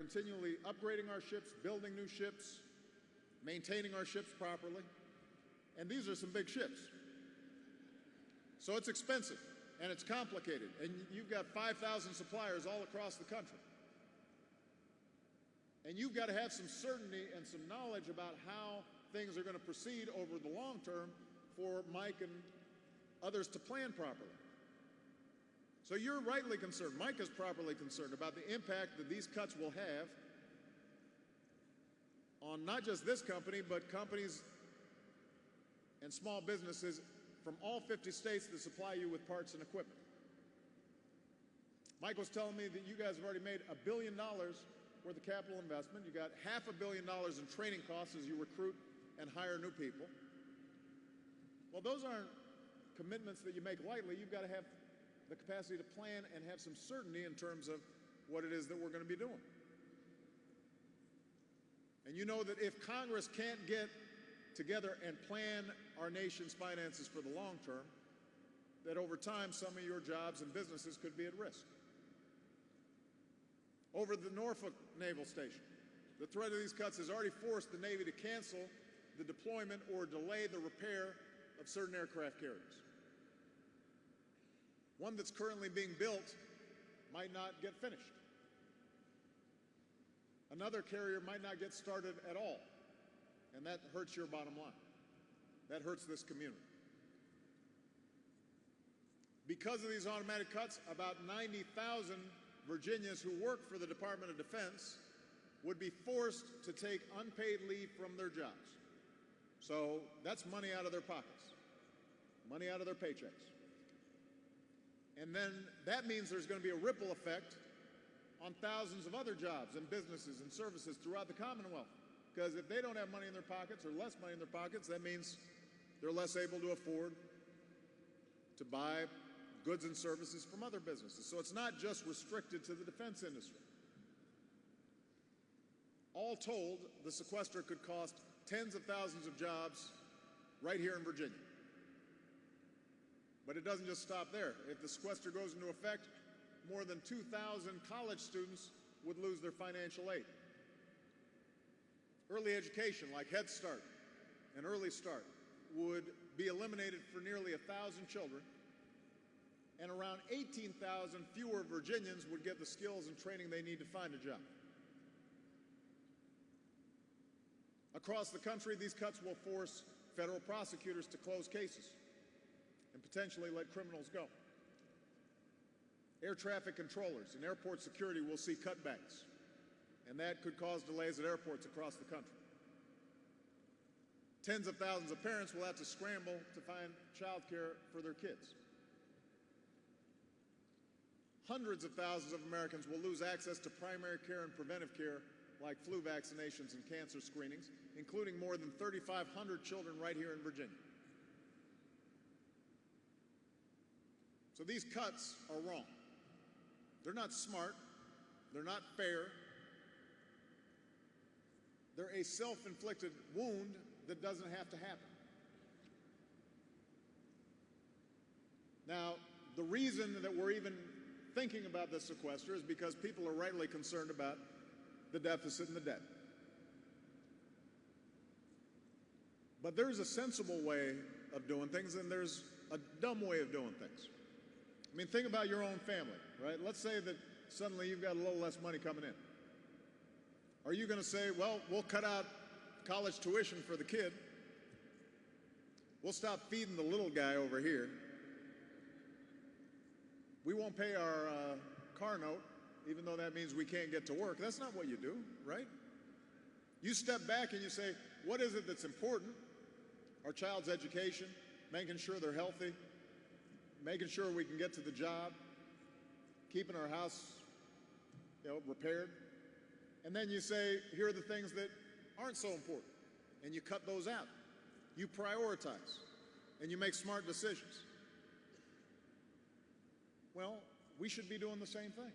continually upgrading our ships, building new ships, maintaining our ships properly. And these are some big ships. So it's expensive and it's complicated. And you've got 5,000 suppliers all across the country. And you've got to have some certainty and some knowledge about how things are going to proceed over the long term for Mike and others to plan properly. So you're rightly concerned, Mike is properly concerned about the impact that these cuts will have on not just this company, but companies and small businesses from all 50 states that supply you with parts and equipment. Mike was telling me that you guys have already made $1 billion worth of capital investment. You got $500 million in training costs as you recruit and hire new people. Well, those aren't commitments that you make lightly. You've got to have the capacity to plan and have some certainty in terms of what it is that we're going to be doing. And you know that if Congress can't get together and plan our nation's finances for the long term, that over time some of your jobs and businesses could be at risk. Over the Norfolk Naval Station, the threat of these cuts has already forced the Navy to cancel the deployment or delay the repair of certain aircraft carriers. One that's currently being built might not get finished. Another carrier might not get started at all, and that hurts your bottom line. That hurts this community. Because of these automatic cuts, about 90,000 Virginians who work for the Department of Defense would be forced to take unpaid leave from their jobs. So that's money out of their pockets, money out of their paychecks. And then that means there's going to be a ripple effect on thousands of other jobs and businesses and services throughout the Commonwealth. Because if they don't have money in their pockets or less money in their pockets, that means they're less able to afford to buy goods and services from other businesses. So it's not just restricted to the defense industry. All told, the sequester could cost tens of thousands of jobs right here in Virginia. But it doesn't just stop there. If the sequester goes into effect, more than 2,000 college students would lose their financial aid. Early education, like Head Start and Early Start, would be eliminated for nearly 1,000 children, and around 18,000 fewer Virginians would get the skills and training they need to find a job. Across the country, these cuts will force federal prosecutors to close cases and potentially let criminals go. Air traffic controllers and airport security will see cutbacks, and that could cause delays at airports across the country. Tens of thousands of parents will have to scramble to find child care for their kids. Hundreds of thousands of Americans will lose access to primary care and preventive care like flu vaccinations and cancer screenings, including more than 3,500 children right here in Virginia. So these cuts are wrong. They're not smart. They're not fair. They're a self-inflicted wound that doesn't have to happen. Now, the reason that we're even thinking about this sequester is because people are rightly concerned about the deficit and the debt. But there's a sensible way of doing things, and there's a dumb way of doing things. I mean, think about your own family, right? Let's say that suddenly you've got a little less money coming in. Are you going to say, well, we'll cut out college tuition for the kid. We'll stop feeding the little guy over here. We won't pay our car note, even though that means we can't get to work. That's not what you do, right? You step back and you say, what is it that's important? Our child's education, making sure they're healthy, making sure we can get to the job, keeping our house, repaired. And then you say, here are the things that aren't so important. And you cut those out. You prioritize. And you make smart decisions. Well, we should be doing the same thing.